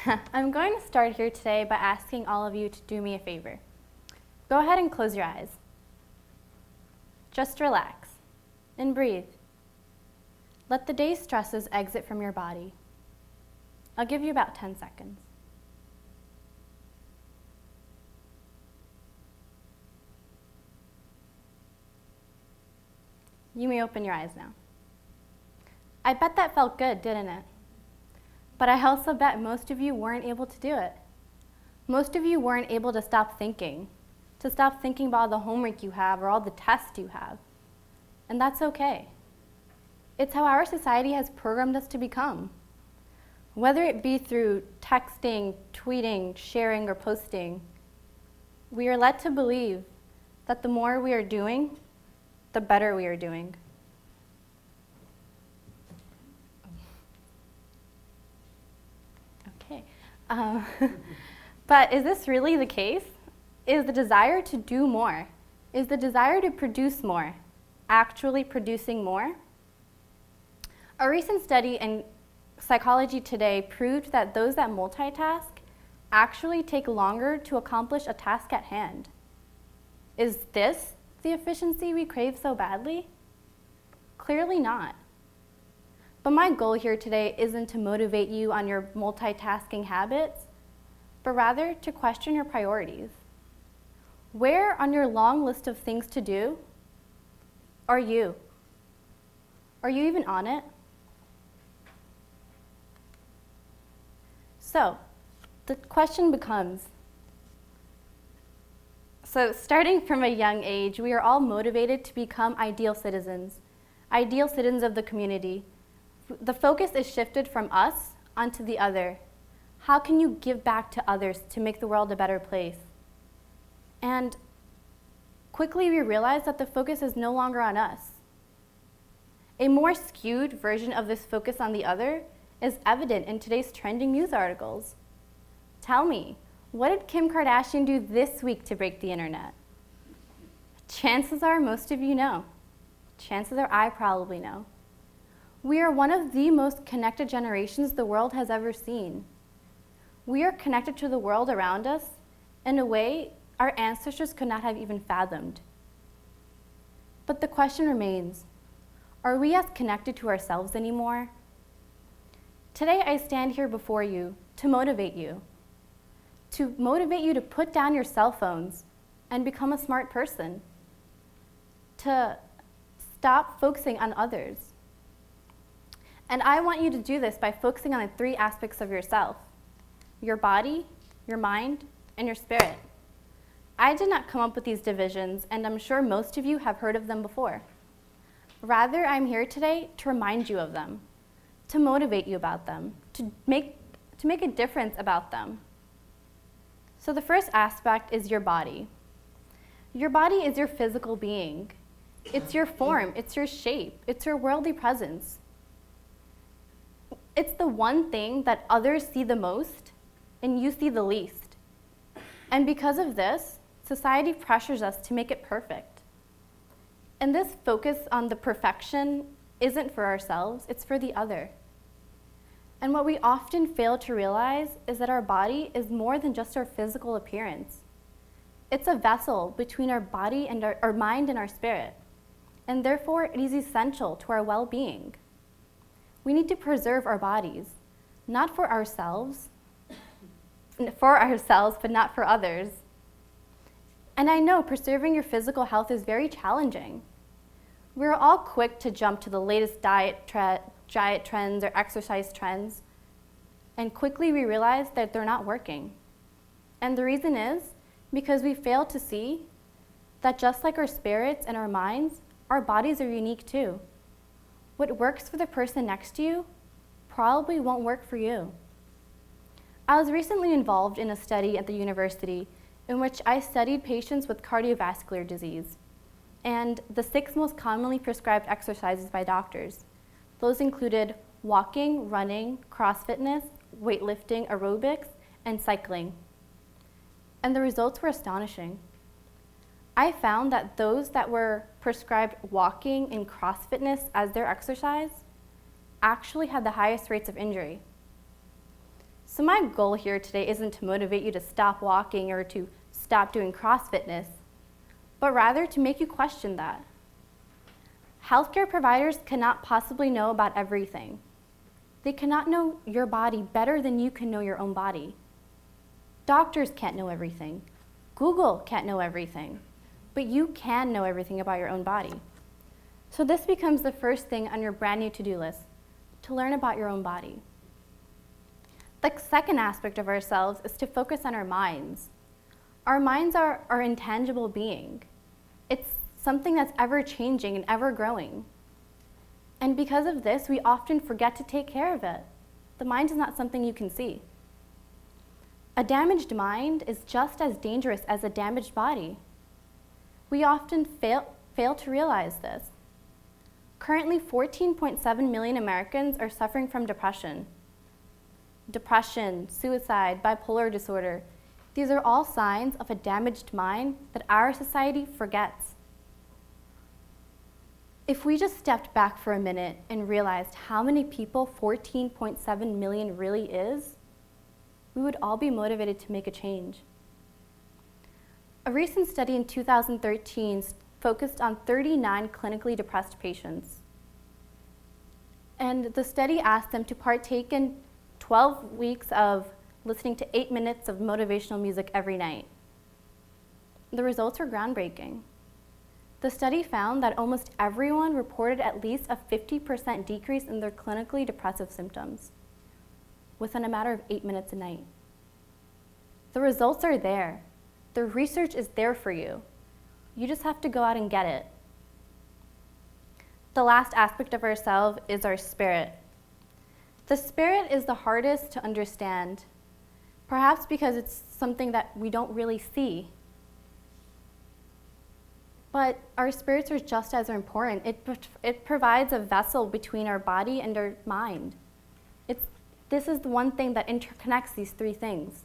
I'm going to start here today by asking all of you to do me a favor. Go ahead and close your eyes. Just relax and breathe. Let the day's stresses exit from your body. I'll give you about 10 seconds. You may open your eyes now. I bet that felt good, didn't it? But I also bet most of you weren't able to do it. Most of you weren't able to stop thinking about all the homework you have or all the tests you have. And that's okay. It's how our society has programmed us to become. Whether it be through texting, tweeting, sharing, or posting, we are led to believe that the more we are doing, the better we are doing. Okay. But is this really the case? Is the desire to do more, is the desire to produce more, actually producing more? A recent study in Psychology Today proved that those that multitask actually take longer to accomplish a task at hand. Is this the efficiency we crave so badly? Clearly not. But my goal here today isn't to motivate you on your multitasking habits, but rather to question your priorities. Where on your long list of things to do are you? Are you even on it? So, the question becomes, starting from a young age, we are all motivated to become ideal citizens of the community. The focus is shifted from us onto the other. How can you give back to others to make the world a better place? And quickly we realize that the focus is no longer on us. A more skewed version of this focus on the other is evident in today's trending news articles. Tell me, what did Kim Kardashian do this week to break the internet? Chances are most of you know. Chances are I probably know. We are one of the most connected generations the world has ever seen. We are connected to the world around us in a way our ancestors could not have even fathomed. But the question remains, are we as connected to ourselves anymore? Today I stand here before you to motivate you to put down your cell phones and become a smart person, to stop focusing on others. And I want you to do this by focusing on the 3 aspects of yourself: your body, your mind, and your spirit. I did not come up with these divisions, and I'm sure most of you have heard of them before. Rather, I'm here today to remind you of them, to motivate you about them, to make a difference about them. So the first aspect is your body. Your body is your physical being. It's your form, it's your shape, it's your worldly presence. It's the one thing that others see the most and you see the least. And because of this, society pressures us to make it perfect. And this focus on the perfection isn't for ourselves, it's for the other. And what we often fail to realize is that our body is more than just our physical appearance. It's a vessel between our body and our mind and our spirit. And therefore, it is essential to our well-being. We need to preserve our bodies, not for ourselves, but not for others. And I know preserving your physical health is very challenging. We're all quick to jump to the latest diet trends or exercise trends, and quickly we realize that they're not working. And the reason is because we fail to see that just like our spirits and our minds, our bodies are unique too. What works for the person next to you probably won't work for you. I was recently involved in a study at the university in which I studied patients with cardiovascular disease and the 6 most commonly prescribed exercises by doctors. Those included walking, running, CrossFitness, weightlifting, aerobics, and cycling. And the results were astonishing. I found that those that were prescribed walking and CrossFitness as their exercise actually had the highest rates of injury. So my goal here today isn't to motivate you to stop walking or to stop doing CrossFitness, but rather to make you question that. Healthcare providers cannot possibly know about everything. They cannot know your body better than you can know your own body. Doctors can't know everything. Google can't know everything, but you can know everything about your own body. So this becomes the first thing on your brand new to-do list, to learn about your own body. The second aspect of ourselves is to focus on our minds. Our minds are our intangible being. It's something that's ever changing and ever growing. And because of this, we often forget to take care of it. The mind is not something you can see. A damaged mind is just as dangerous as a damaged body. We often fail to realize this. Currently, 14.7 million Americans are suffering from depression. Depression, suicide, bipolar disorder, these are all signs of a damaged mind that our society forgets. If we just stepped back for a minute and realized how many people 14.7 million really is, we would all be motivated to make a change. A recent study in 2013 focused on 39 clinically depressed patients. And the study asked them to partake in 12 weeks of listening to 8 minutes of motivational music every night. The results were groundbreaking. The study found that almost everyone reported at least a 50% decrease in their clinically depressive symptoms within a matter of 8 minutes a night. The results are there. The research is there for you. You just have to go out and get it. The last aspect of ourselves is our spirit. The spirit is the hardest to understand, perhaps because it's something that we don't really see. But our spirits are just as important. It provides a vessel between our body and our mind. This is the one thing that interconnects these three things.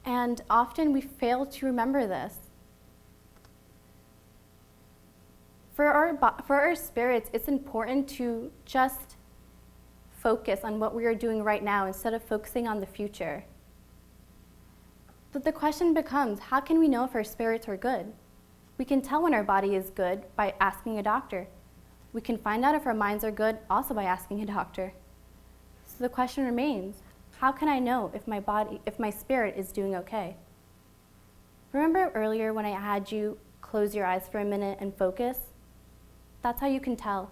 And often we fail to remember this. For our spirits, it's important to just focus on what we are doing right now instead of focusing on the future. But the question becomes, how can we know if our spirits are good? We can tell when our body is good by asking a doctor. We can find out if our minds are good also by asking a doctor. So the question remains, how can I know if my spirit is doing okay? Remember earlier when I had you close your eyes for a minute and focus? That's how you can tell.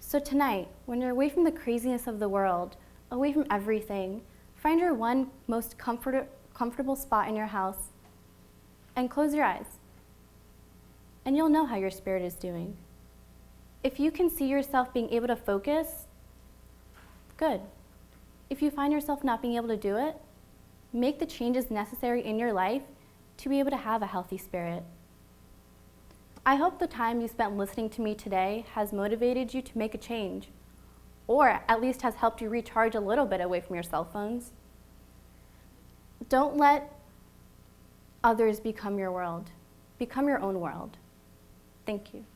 So tonight, when you're away from the craziness of the world, away from everything, find your one most comfortable spot in your house and close your eyes. And you'll know how your spirit is doing. If you can see yourself being able to focus, good. If you find yourself not being able to do it, make the changes necessary in your life to be able to have a healthy spirit. I hope the time you spent listening to me today has motivated you to make a change, or at least has helped you recharge a little bit away from your cell phones. Don't let others become your world. Become your own world. Thank you.